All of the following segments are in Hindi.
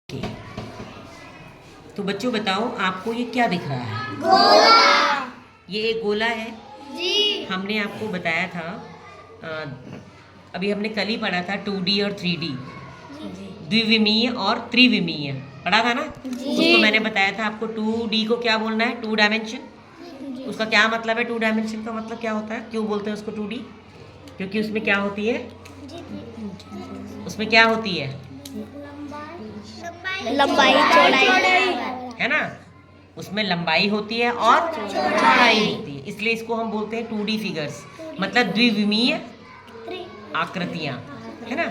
ओके। तो बच्चों बताओ, आपको ये क्या दिख रहा है? गोला। ये एक गोला है जी। हमने आपको बताया था। अभी हमने कल ही पढ़ा था 2D और 3D, द्विविमीय और त्रिविमीय पढ़ा था ना। उसको मैंने बताया था आपको 2D को क्या बोलना है, 2 डायमेंशन। उसका क्या मतलब है? 2 डायमेंशन का मतलब क्या होता है? क्यों बोलते हैं उसको 2D? क्योंकि उसमें क्या होती है? उसमें क्या होती है? लंबाई चौड़ाई है ना, उसमें लंबाई होती है और चौड़ाई होती है, इसलिए इसको हम बोलते हैं 2D फिगर्स, मतलब द्विविमीय आकृतियां, है ना।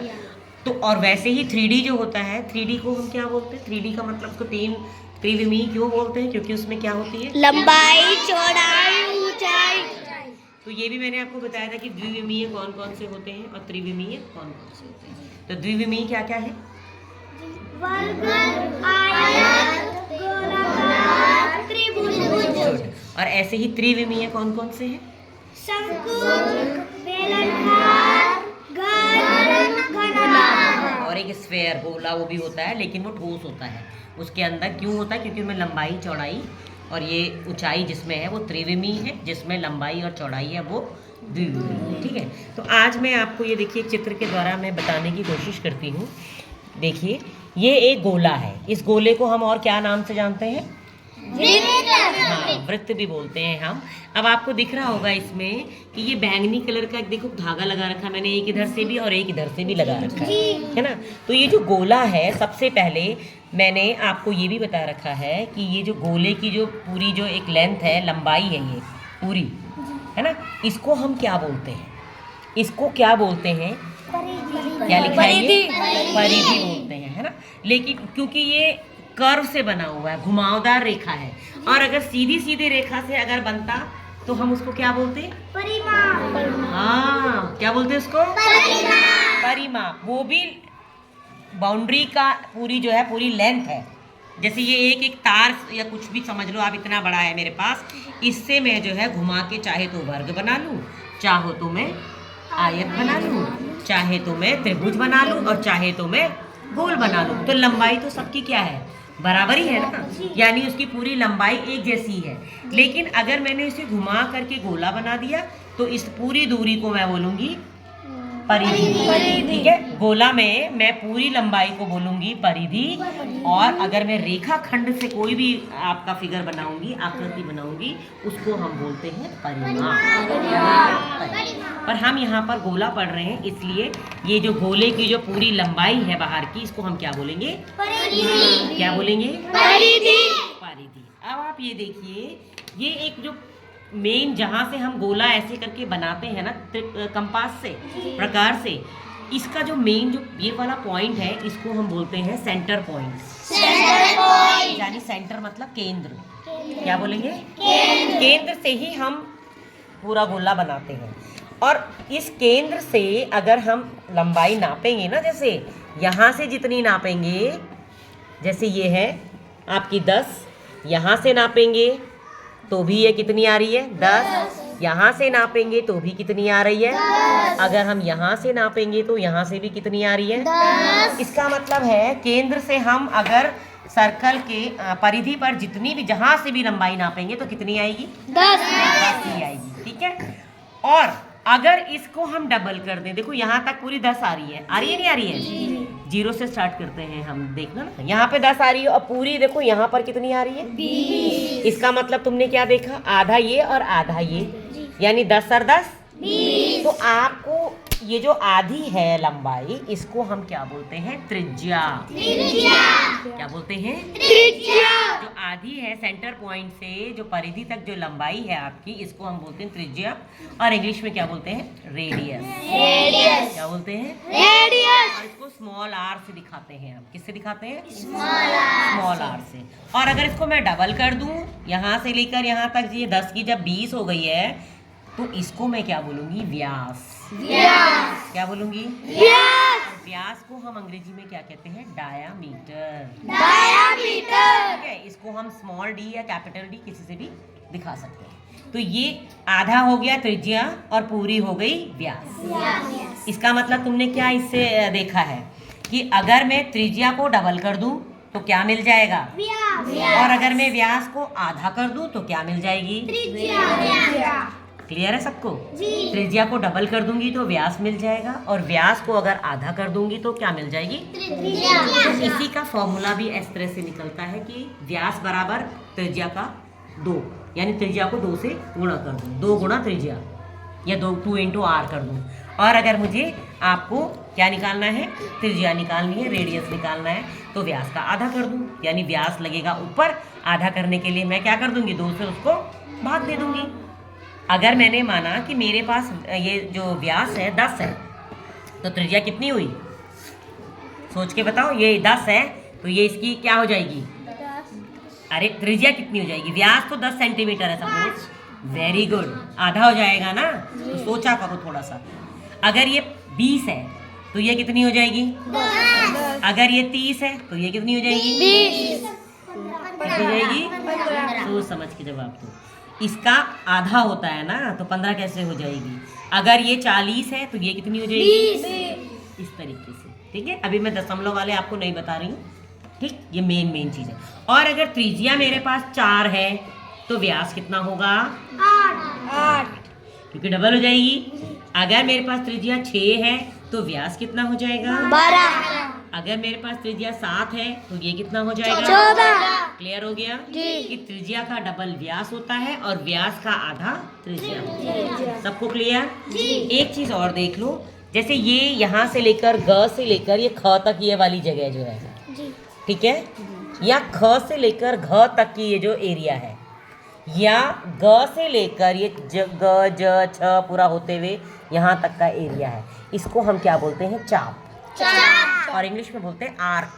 तो और वैसे ही 3D जो होता है, 3D को हम क्या बोलते हैं? 3D का मतलब उसको त्रिविमीय क्यों बोलते हैं? क्योंकि उसमें क्या होती है? लंबाई चौड़ाई ऊंचाई। तो ये भी मैंने आपको बताया था कि द्विविमीय कौन कौन से होते हैं और त्रिविमीय कौन कौन से होते हैं। तो द्विविमीय क्या क्या है? वर्ग, आयत, गोलाकार, त्रिभुज। और ऐसे ही त्रिविमीय कौन कौन से हैं? शंकु, बेलनाकार, घर, घनाभ। और एक स्फेयर गोला, वो भी होता है लेकिन वो ठोस होता है। उसके अंदर क्यों होता है? क्योंकि उसमें लंबाई चौड़ाई और ये ऊंचाई जिसमें है वो त्रिविमीय है, जिसमें लंबाई और चौड़ाई है वो द्विविमीय। ठीक है। तो आज मैं आपको ये देखिए चित्र के द्वारा मैं बताने की कोशिश करती हूँ। देखिए, ये एक गोला है। इस गोले को हम और क्या नाम से जानते हैं? हाँ, वृत्त भी बोलते हैं हम। अब आपको दिख रहा होगा इसमें कि ये बैंगनी कलर का एक देखो धागा लगा रखा है मैंने, एक इधर से भी और एक इधर से भी लगा रखा है ना। तो ये जो गोला है, सबसे पहले मैंने आपको ये भी बता रखा है कि ये जो गोले की जो पूरी जो एक लेंथ है, लंबाई है ये पूरी, है ना, इसको हम क्या बोलते हैं? इसको क्या बोलते हैं? क्या लिखा है ये? परिधि बोलते हैं, है ना। लेकिन क्योंकि ये कर्व से बना हुआ है, घुमावदार रेखा है, और अगर सीधी सीधी रेखा से अगर बनता तो हम उसको क्या बोलते हैं? परिमाप। हाँ, क्या बोलते हैं उसको? परिमाप। वो भी बाउंड्री का पूरी जो है पूरी लेंथ है। जैसे ये एक तार या कुछ भी समझ लो आप, इतना बड़ा है मेरे पास, इससे मैं जो है घुमा के चाहे तो वर्ग बना लूँ, चाहो तो मैं आयत बना लूँ, चाहे तो मैं त्रिभुज बना लूँ, और चाहे तो मैं गोल बना लूँ। तो लंबाई तो सबकी क्या है? बराबर ही है ना, यानी उसकी पूरी लंबाई एक जैसी है। लेकिन अगर मैंने इसे घुमा करके गोला बना दिया तो इस पूरी दूरी को मैं बोलूँगी परिधि। ठीक है। गोला में मैं पूरी लंबाई को बोलूंगी परिधि, और अगर मैं रेखा खंड से कोई भी आपका फिगर बनाऊंगी, आकृति बनाऊंगी, उसको हम बोलते हैं परिमाप। पर हम यहाँ पर गोला पढ़ रहे हैं, इसलिए ये जो गोले की जो पूरी लंबाई है बाहर की, इसको हम क्या बोलेंगे? क्या बोलेंगे? परिधि। अब आप ये देखिए, ये एक जो मेन जहाँ से हम गोला ऐसे करके बनाते हैं ना, कंपास से प्रकार से, इसका जो मेन जो ये वाला पॉइंट है, इसको हम बोलते हैं सेंटर पॉइंट। यानी सेंटर मतलब केंद्र। क्या बोलेंगे? केंद्र से ही हम पूरा गोला बनाते हैं, और इस केंद्र से अगर हम लंबाई नापेंगे ना, जैसे यहाँ से जितनी नापेंगे, जैसे ये है आपकी 10, यहाँ से नापेंगे तो भी ये कितनी आ रही है? 10। यहाँ से नापेंगे तो भी कितनी आ रही है? 10। अगर हम यहाँ से नापेंगे तो यहाँ से भी कितनी आ रही है? 10। इसका मतलब है केंद्र से हम अगर सर्कल के परिधि पर जितनी भी जहाँ से भी लंबाई नापेंगे तो कितनी आएगी? 10 ही आएगी। ठीक है। और अगर इसको हम डबल कर दें, देखो यहाँ तक पूरी 10 आ रही है, आ रही है नहीं आ रही है? 0 से स्टार्ट करते हैं हम, देखना ना, यहाँ पे 10 आ रही है, और पूरी देखो यहाँ पर कितनी आ रही है? 20। इसका मतलब तुमने क्या देखा? आधा ये और आधा ये, यानी 10 और 10 20। तो आपको ये जो आधी है लंबाई, इसको हम क्या बोलते हैं? त्रिज्या। क्या बोलते हैं? त्रिज्या। जो आधी है सेंटर पॉइंट से जो परिधि तक जो लंबाई है आपकी, इसको हम बोलते हैं त्रिज्या, और इंग्लिश में क्या बोलते हैं? रेडियस। क्या बोलते हैं? रेडियस। और इसको स्मॉल आर से दिखाते हैं हम। किससे दिखाते हैं? स्मॉल आर से। और अगर इसको मैं डबल कर दूं, यहाँ से लेकर यहाँ तक, ये 10 की जब 20 हो गई है, तो इसको मैं क्या बोलूंगी? व्यास। क्या बोलूंगी? व्यास को हम अंग्रेजी में क्या कहते हैं? डायामीटर। ठीक है। इसको हम स्मॉल डी या कैपिटल डी किसी से भी दिखा सकते हैं। तो ये आधा हो गया त्रिज्या और पूरी हो गई व्यास। इसका मतलब तुमने क्या इससे देखा है कि अगर मैं त्रिज्या को डबल कर दूं तो क्या मिल जाएगा? व्यास। और अगर मैं व्यास को आधा कर दूं तो क्या मिल जाएगी? त्रिज्या। क्लियर है सबको? जी। त्रिज्या को डबल कर दूंगी तो व्यास मिल जाएगा, और व्यास को अगर आधा कर दूंगी तो क्या मिल जाएगी? त्रिज्या। तो इसी का फॉर्मूला भी इस तरह से निकलता है कि व्यास बराबर त्रिज्या का 2, यानी त्रिज्या को 2 से गुणा कर दूं, 2 गुणा त्रिज्या, या 2 इंटू आर कर दूं। और अगर मुझे आपको क्या निकालना है? त्रिज्या निकालनी है, रेडियस निकालना है, तो व्यास का आधा कर दूं, यानी व्यास लगेगा ऊपर। आधा करने के लिए मैं क्या कर दूंगी? 2 से उसको भाग दे दूंगी। अगर मैंने माना कि मेरे पास ये जो व्यास है 10 है, तो त्रिज्या कितनी हुई? सोच के बताओ। ये 10 है तो ये इसकी क्या हो जाएगी? अरे त्रिज्या कितनी हो जाएगी? व्यास तो 10 सेंटीमीटर है सपोज। वेरी गुड, आधा हो जाएगा ना? तो सोचा करो थोड़ा सा। अगर ये 20 है तो ये कितनी हो जाएगी? अगर ये 30 है तो ये कितनी हो जाएगी? 20। कितनी हो जाएगी? सोच समझ के जवाब दो। इसका आधा होता है ना, तो 15 कैसे हो जाएगी? अगर ये 40 है तो ये कितनी हो जाएगी? इस तरीके से। ठीक है, अभी मैं दशमलव वाले आपको नहीं बता रही हूँ। ठीक, ये मेन चीज है। और अगर त्रिज्या मेरे पास 4 है तो व्यास कितना होगा? 8। क्योंकि डबल हो जाएगी। अगर मेरे पास त्रिज्या 6 है तो व्यास कितना हो जाएगा? 12। अगर मेरे पास त्रिज्या 7 है तो ये कितना हो जाएगा? 14। क्लियर हो गया जी। कि त्रिज्या का डबल व्यास होता है और व्यास का आधा त्रिज्या होता है। सबको क्लियर? जी। एक चीज और देख लो, जैसे ये यहाँ से लेकर ग से लेकर ये ख तक ये वाली जगह जो है, जी। ठीक है, या ख से लेकर घ तक की ये जो एरिया है, या ग से लेकर ये ग ज छ पूरा होते हुए यहाँ तक का एरिया है, इसको हम क्या बोलते हैं? चाप। और इंग्लिश में बोलते हैं आर्क।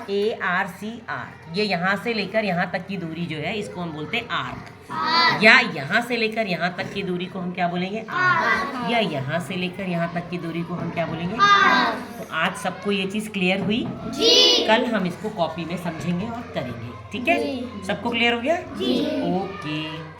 ARC, arc. ये यहाँ से लेकर यहाँ तक की दूरी जो है इसको हम बोलते हैं आर्क। या यहाँ से लेकर यहाँ तक की दूरी को हम क्या बोलेंगे? आर्क। या यहाँ से लेकर यहाँ तक की दूरी को हम क्या बोलेंगे? तो आज सबको ये चीज़ क्लियर हुई? जी। कल हम इसको कॉपी में समझेंगे और करेंगे। ठीक है, सबको क्लियर हो गया? ओके।